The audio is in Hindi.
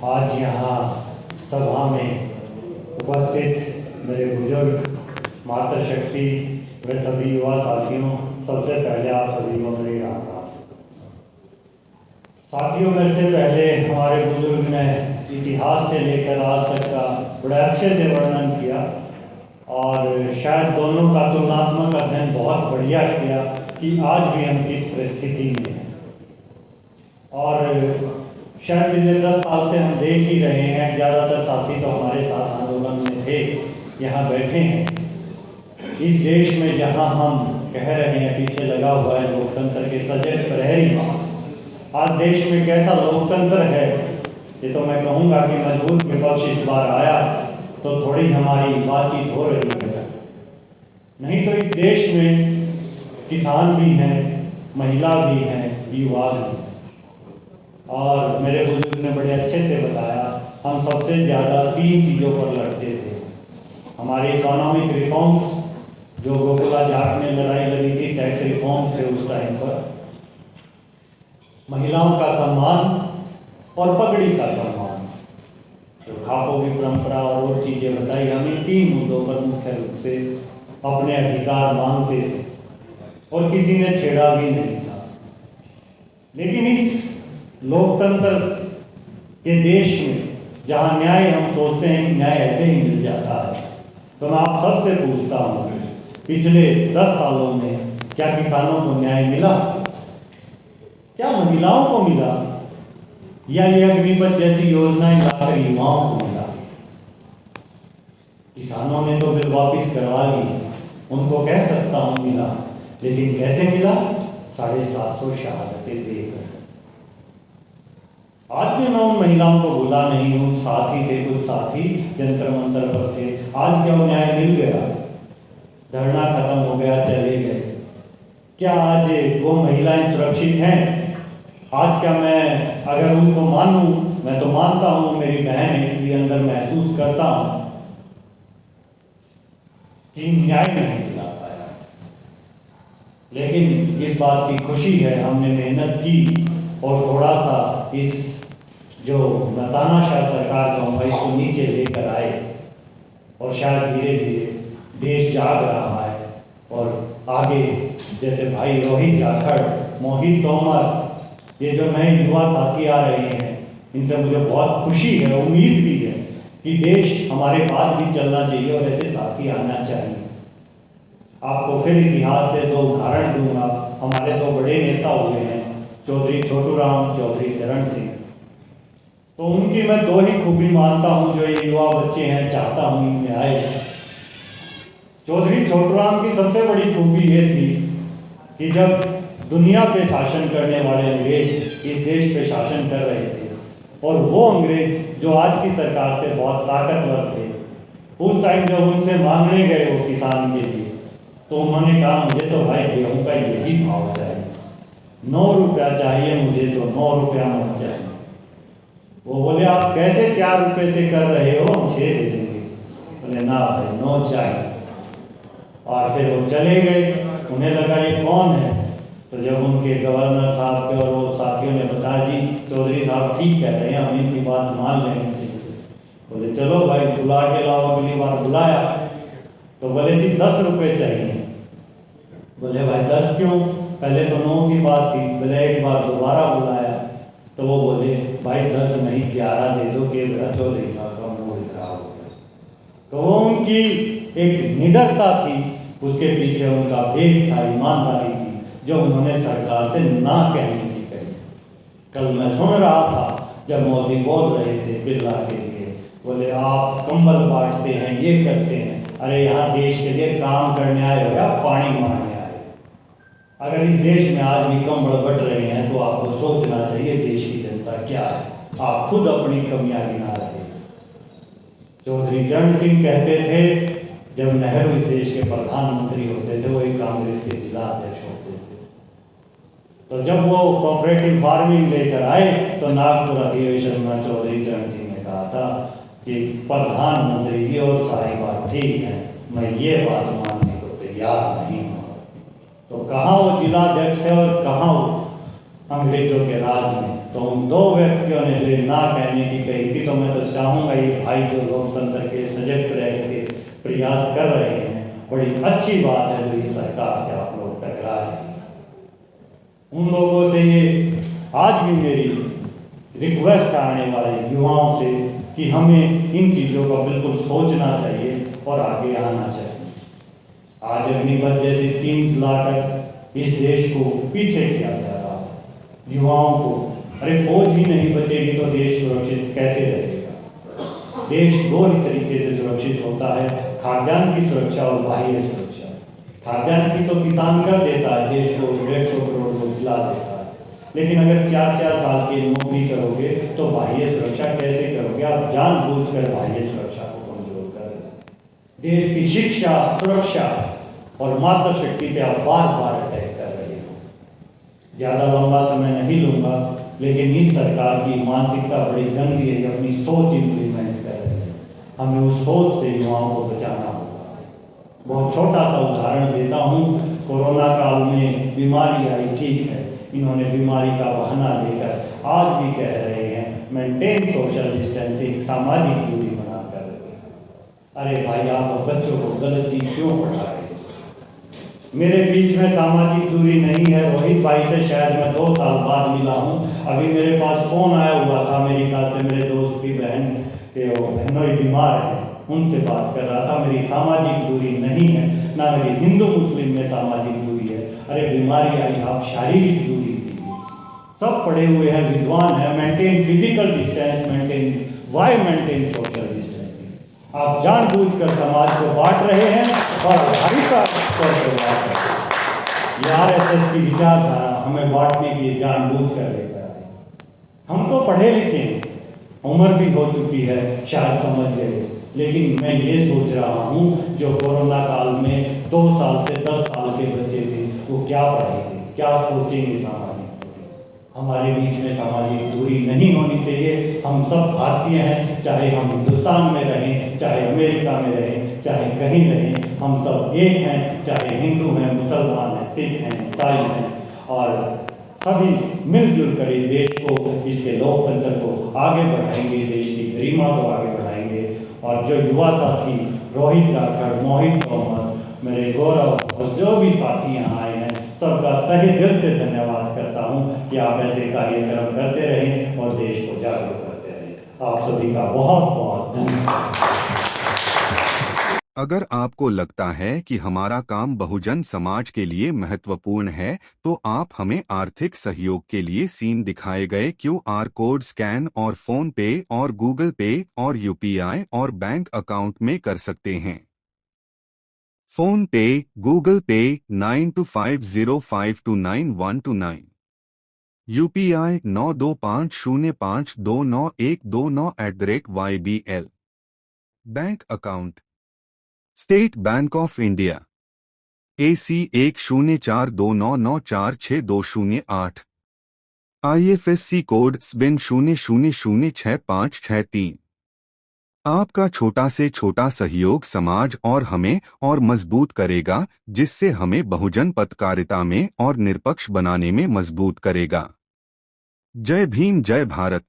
आज यहाँ सभा में उपस्थित मेरे बुजुर्ग, मातृशक्ति व सभी युवा साथियों, सबसे पहले आप सभी को मेरी राम राम। साथियों, मेरे से पहले हमारे बुजुर्ग ने इतिहास से लेकर आज तक का बड़े अच्छे से वर्णन किया और शायद दोनों का तुलनात्मक अध्ययन बहुत बढ़िया किया कि आज भी हम किस परिस्थिति में हैं। और शायद पिछले 10 साल से हम देख ही रहे हैं, ज़्यादातर साथी तो हमारे साथ आंदोलन में थे, यहाँ बैठे हैं। इस देश में जहाँ हम कह रहे हैं पीछे लगा हुआ है लोकतंत्र के सजग प्रहरी, आज देश में कैसा लोकतंत्र है ये तो मैं कहूँगा कि मजबूत विपक्ष इस बार आया तो थोड़ी हमारी बातचीत हो रही है। नहीं तो इस देश में किसान भी हैं, महिला भी हैं, युवा भी हैं। और मेरे बुजुर्ग ने बड़े अच्छे से बताया, हम सबसे ज़्यादा 3 चीज़ों पर लड़ते थे। हमारे इकोनॉमिक रिफॉर्म्स जो गोकुला जाट में लड़ाई लड़ी थी, टैक्स रिफॉर्म्स थे उस टाइम पर, महिलाओं का सम्मान और पगड़ी का सम्मान, जो खापों की परंपरा और चीज़ें बताई। हम इन 3 मुद्दों पर मुख्य रूप से अपने अधिकार मांगते थे और किसी ने छेड़ा भी नहीं था। लेकिन इस लोकतंत्र के देश में जहाँ न्याय हम सोचते हैं कि न्याय ऐसे ही मिल जाता है, तो मैं आप सबसे पूछता हूँ, पिछले 10 सालों में क्या किसानों को न्याय मिला? क्या महिलाओं को मिला? या ये अग्निपथ जैसी योजनाएं लाकर युवाओं को मिला? किसानों ने तो बिल वापिस करवा ली, उनको कह सकता हूँ मिला, लेकिन कैसे मिला? 750 शहादतें देकर। आज भी मैं उन महिलाओं को भूला नहीं हूँ, साथी थे, कुछ साथी जंतर मंतर पर थे। आज क्या न्याय मिल गया? धरना खत्म हो गया, चले गए। क्या आज वो महिलाएं सुरक्षित हैं? आज क्या मैं अगर उनको मानूं, मैं तो मानता हूँ मेरी बहन है इसलिए अंदर महसूस करता हूँ कि न्याय नहीं दिला पाया। लेकिन इस बात की खुशी है हमने मेहनत की और थोड़ा सा इस जो तानाशाह सरकार को हम इसको नीचे लेकर आए और शायद धीरे धीरे देश जाग रहा है। और आगे जैसे भाई रोहित जाखड़, मोहित तोमर, ये जो नए युवा साथी आ रहे हैं, इनसे मुझे बहुत खुशी है, उम्मीद भी है कि देश हमारे बाद भी चलना चाहिए और ऐसे साथी आना चाहिए। आपको फिर इतिहास से 2 उदाहरण दूंगा। हमारे 2 बड़े नेता हुए हैं, चौधरी छोटूराम, चौधरी चरण सिंह। तो उनकी मैं 2 ही खूबी मानता हूँ जो ये युवा बच्चे हैं, चाहता हूँ इनमें आए। चौधरी छोटूराम की सबसे बड़ी खूबी ये थी कि जब दुनिया पे शासन करने वाले अंग्रेज इस देश पे शासन कर रहे थे और वो अंग्रेज जो आज की सरकार से बहुत ताकतवर थे, उस टाइम जब उनसे मांगने गए वो किसान के लिए, तो उन्होंने कहा मुझे तो भाई गेहूँ का यही भाव चाहिए, 9 रुपया चाहिए मुझे, तो 9 रुपया मत चाहिए। वो बोले आप कैसे 4 रुपये से कर रहे हो, हम 6 दे देंगे। बोले ना भाई 9 चाहिए। और फिर वो चले गए। उन्हें लगा ये कौन है, तो जब उनके गवर्नर साहब के और वो साथियों ने बताया जी चौधरी साहब ठीक कह रहे हैं, हम इनकी बात मान लेनी चाहिए। बोले चलो भाई बुला के लाओ। अगली बार बुलाया तो बोले जी 10 रुपये चाहिए। बोले भाई 10 क्यों? पहले तो 9 की बात थी। बोले एक बार दोबारा बुलाया तो वो बोले भाई 10 नहीं 11 दे दो कि मेरा चौधरी साहब का मूड खराब हो गया। तो वो उनकी एक निडरता थी, उसके पीछे उनका भेद था, ईमानदारी थी, जो उन्होंने सरकार से ना कहने की कही। कल मैं सुन रहा था जब मोदी बोल रहे थे बिरला के लिए, बोले आप कंबल बांटते हैं, ये करते हैं। अरे यहाँ देश के लिए काम करने आए हो या पानी मारने आए? अगर इस देश में आज भी कंबल बट रहे हैं तो आपको सोचना चाहिए देश की जनता क्या है। आप खुद अपनी कमियां गिना रहे हैं। चौधरी चरण सिंह कहते थे जब नेहरू इस देश के प्रधानमंत्री होते थे, वो एक कांग्रेस के जिला अध्यक्ष होते थे, तो जब वो कोऑपरेटिव फार्मिंग लेकर आए तो नागपुर अधिवेशन में चौधरी चरण सिंह ने कहा था कि प्रधानमंत्री जी और सारी बात ठीक है, मैं ये बात मानने को तैयार नहीं हूँ। तो कहाँ वो जिला अध्यक्ष है और कहाँ वो अंग्रेजों के राज में। तो उन दो व्यक्तियों ने जो ना कहने की कही थी, तो मैं तो चाहूँगा ये भाई जो लोकतंत्र के सजग रह के प्रयास कर रहे हैं, बड़ी अच्छी बात है जो इस सरकार से आप लोग टकरा रहे हैं। उन लोगों से ये आज भी मेरी रिक्वेस्ट आने वाले युवाओं से कि हमें इन चीज़ों का बिल्कुल सोचना चाहिए और आगे आना चाहिए। आज अग्निपथ जैसी स्कीम्स लाकर इस देश को पीछे किया जा रहा है। युवाओं को अरे फौज ही नहीं बचेगी तो देश सुरक्षित कैसे रहेगा। देश दो ही तरीके से सुरक्षित होता है, खाद्यान्न की सुरक्षा और बाह्य सुरक्षा। खाद्यान्न की तो किसान कर देता है, देश को 150 करोड़ को खिला देता है, लेकिन अगर 4-4 साल की नौकरी करोगे तो बाह्य सुरक्षा कैसे करोगे। आप जानबूझकर बाह्य सुरक्षा को कमजोर कर रहे हो। देश की शिक्षा, सुरक्षा और मातृशक्ति पे आप बार बार अटैक कर रहे हो। ज्यादा लंबा समय नहीं लूंगा, लेकिन इस सरकार की मानसिकता बड़ी गंदी है, अपनी सोच इंप्लीमेंट कर रही है। हमें उस सोच से युवाओं को बचाना होगा। बहुत छोटा सा उदाहरण देता हूँ। कोरोना काल में बीमारी आई, ठीक है, इन्होंने बीमारी का बहाना देकर आज भी कह रहे हैं मेंटेन सोशल डिस्टेंसिंग, सामाजिक दूरी बनाकर। अरे भाई, आप बच्चों को गलत चीज क्यों पढ़ा रहे हो। मेरे बीच में सामाजिक दूरी नहीं है। रोहित भाई से शायद मैं 2 साल बाद मिला हूँ। अभी मेरे पास फोन आया हुआ था अमेरिका से, मेरे दोस्त की बहन के बहनोई बीमार है, उनसे बात कर रहा था। मेरी सामाजिक दूरी नहीं है, ना मेरी हिंदू मुस्लिम में सामाजिक दूरी है। अरे बीमारी आई, आप शारीरिक दूरी कीजिए। सब पढ़े हुए हैं, विद्वान है। Maintain physical distance, why maintain social distancing. आप जानबूझकर समाज को बांट रहे हैं और RSS की विचारधारा हमें बांटने की जानबूझकर लेकर आए। हम तो पढ़े लिखे हैं, उम्र भी हो चुकी है, शायद समझ गए, लेकिन मैं ये सोच रहा हूँ जो कोरोना काल में 2 साल से 10 साल के बच्चे थे, वो क्या पढ़ेंगे, क्या सोचेंगे। सामाजिक दूरी, हमारे बीच में सामाजिक दूरी नहीं होनी चाहिए। हम सब भारतीय हैं, चाहे हम हिंदुस्तान में रहें, चाहे अमेरिका में रहें, चाहे कहीं रहें, हम सब एक हैं। चाहे हिंदू हैं, मुसलमान हैं, सिख हैं, ईसाई हैं, और सभी मिलजुल कर इस देश को, इसके लोकतंत्र को आगे बढ़ाएंगे, देश की गरिमा को आगे बढ़ाएंगे। और जो युवा साथी रोहित जाखड़, मोहित मोहम्मद, मेरे गौरव और जो भी साथी यहाँ आए हैं, सबका तहे दिल से धन्यवाद करता हूँ कि आप ऐसे कार्यक्रम करते रहें और देश को जागरूक करते रहें। आप सभी का बहुत बहुत धन्यवाद। अगर आपको लगता है कि हमारा काम बहुजन समाज के लिए महत्वपूर्ण है, तो आप हमें आर्थिक सहयोग के लिए सीन दिखाए गए QR कोड स्कैन और फोन पे और गूगल पे और UPI और बैंक अकाउंट में कर सकते हैं। फोन पे, गूगल पे 9250529129, UPI 9250529129@YBL। Bank account state bank of India AC 104299462008, IFSC code SBIN 00066563। आपका छोटा से छोटा सहयोग समाज और हमें और मजबूत करेगा, जिससे हमें बहुजन पत्रकारिता में और निष्पक्ष बनाने में मजबूत करेगा। जय भीम, जय भारत।